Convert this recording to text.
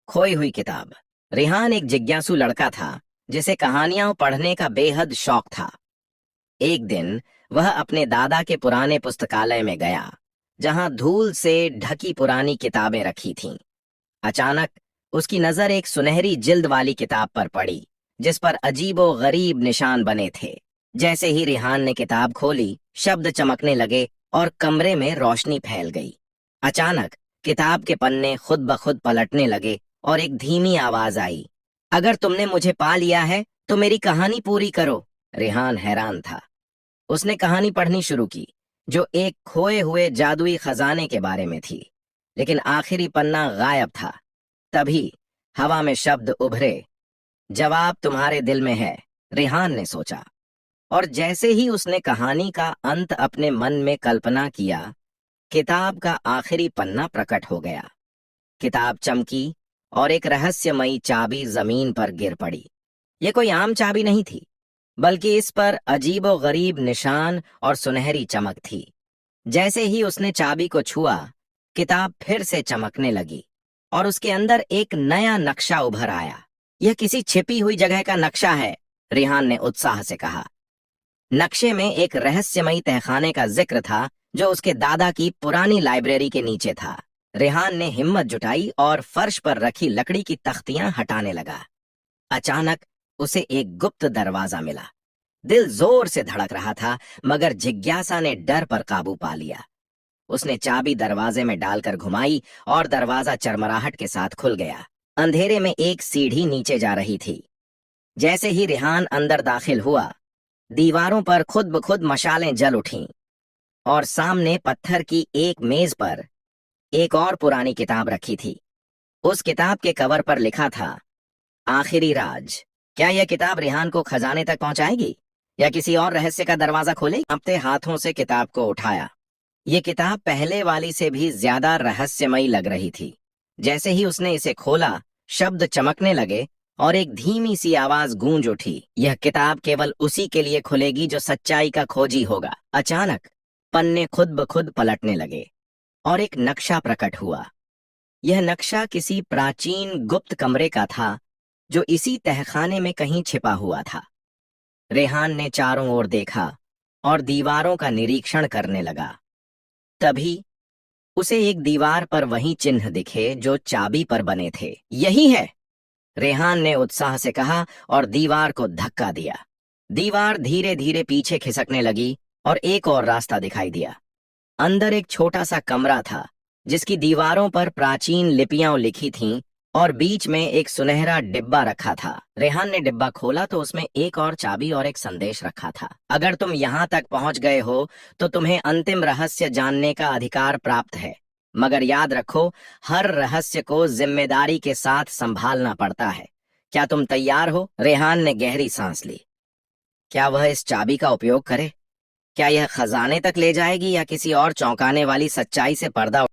खोई हुई किताब। रेहान एक जिज्ञासु लड़का था जिसे कहानियां पढ़ने का बेहद शौक था। एक दिन वह अपने दादा के पुराने पुस्तकालय में गया, जहां धूल से ढकी पुरानी किताबें रखी थीं। अचानक उसकी नजर एक सुनहरी जिल्द वाली किताब पर पड़ी, जिस पर अजीबो गरीब निशान बने थे। जैसे ही रेहान ने किताब खोली, शब्द चमकने लगे और कमरे में रोशनी फैल गई। अचानक किताब के पन्ने खुद ब खुद पलटने लगे और एक धीमी आवाज आई, अगर तुमने मुझे पा लिया है तो मेरी कहानी पूरी करो। रेहान हैरान था। उसने कहानी पढ़नी शुरू की, जो एक खोए हुए जादुई खजाने के बारे में थी, लेकिन आखिरी पन्ना गायब था। तभी हवा में शब्द उभरे, जवाब तुम्हारे दिल में है, रेहान ने सोचा। और जैसे ही उसने कहानी का अंत अपने मन में कल्पना किया, किताब का आखिरी पन्ना प्रकट हो गया। किताब चमकी और एक रहस्यमयी चाबी जमीन पर गिर पड़ी। यह कोई आम चाबी नहीं थी, बल्कि इस पर अजीबो गरीब निशान और सुनहरी चमक थी। जैसे ही उसने चाबी को छुआ, किताब फिर से चमकने लगी और उसके अंदर एक नया नक्शा उभर आया। यह किसी छिपी हुई जगह का नक्शा है, रेहान ने उत्साह से कहा। नक्शे में एक रहस्यमयी तहखाने का जिक्र था, जो उसके दादा की पुरानी लाइब्रेरी के नीचे था। रेहान ने हिम्मत जुटाई और फर्श पर रखी लकड़ी की तख्तियां हटाने लगा। अचानक उसे एक गुप्त दरवाजा मिला। दिल जोर से धड़क रहा था, मगर जिज्ञासा ने डर पर काबू पा लिया। उसने चाबी दरवाजे में डालकर घुमाई और दरवाजा चरमराहट के साथ खुल गया। अंधेरे में एक सीढ़ी नीचे जा रही थी। जैसे ही रेहान अंदर दाखिल हुआ, दीवारों पर खुद ब खुद मशालें जल उठीं और सामने पत्थर की एक मेज पर एक और पुरानी किताब रखी थी। उस किताब के कवर पर लिखा था, आखिरी राज। क्या यह किताब रेहान को खजाने तक पहुंचाएगी या किसी और रहस्य का दरवाजा खोलेगी? अपने हाथों से किताब को उठाया। ये किताब पहले वाली से भी ज्यादा रहस्यमयी लग रही थी। जैसे ही उसने इसे खोला, शब्द चमकने लगे और एक धीमी सी आवाज गूंज उठी, यह किताब केवल उसी के लिए खुलेगी जो सच्चाई का खोजी होगा। अचानक पन्ने खुद ब खुद पलटने लगे और एक नक्शा प्रकट हुआ। यह नक्शा किसी प्राचीन गुप्त कमरे का था, जो इसी तहखाने में कहीं छिपा हुआ था। रेहान ने चारों ओर देखा और दीवारों का निरीक्षण करने लगा। तभी उसे एक दीवार पर वही चिन्ह दिखे जो चाबी पर बने थे। यही है, रेहान ने उत्साह से कहा और दीवार को धक्का दिया। दीवार धीरे धीरे पीछे खिसकने लगी और एक और रास्ता दिखाई दिया। अंदर एक छोटा सा कमरा था, जिसकी दीवारों पर प्राचीन लिपियां लिखी थीं और बीच में एक सुनहरा डिब्बा रखा था। रेहान ने डिब्बा खोला तो उसमें एक और चाबी और एक संदेश रखा था। अगर तुम यहाँ तक पहुंच गए हो तो तुम्हें अंतिम रहस्य जानने का अधिकार प्राप्त है, मगर याद रखो, हर रहस्य को जिम्मेदारी के साथ संभालना पड़ता है। क्या तुम तैयार हो? रेहान ने गहरी सांस ली। क्या वह इस चाबी का उपयोग करे? क्या यह खजाने तक ले जाएगी या किसी और चौंकाने वाली सच्चाई से पर्दा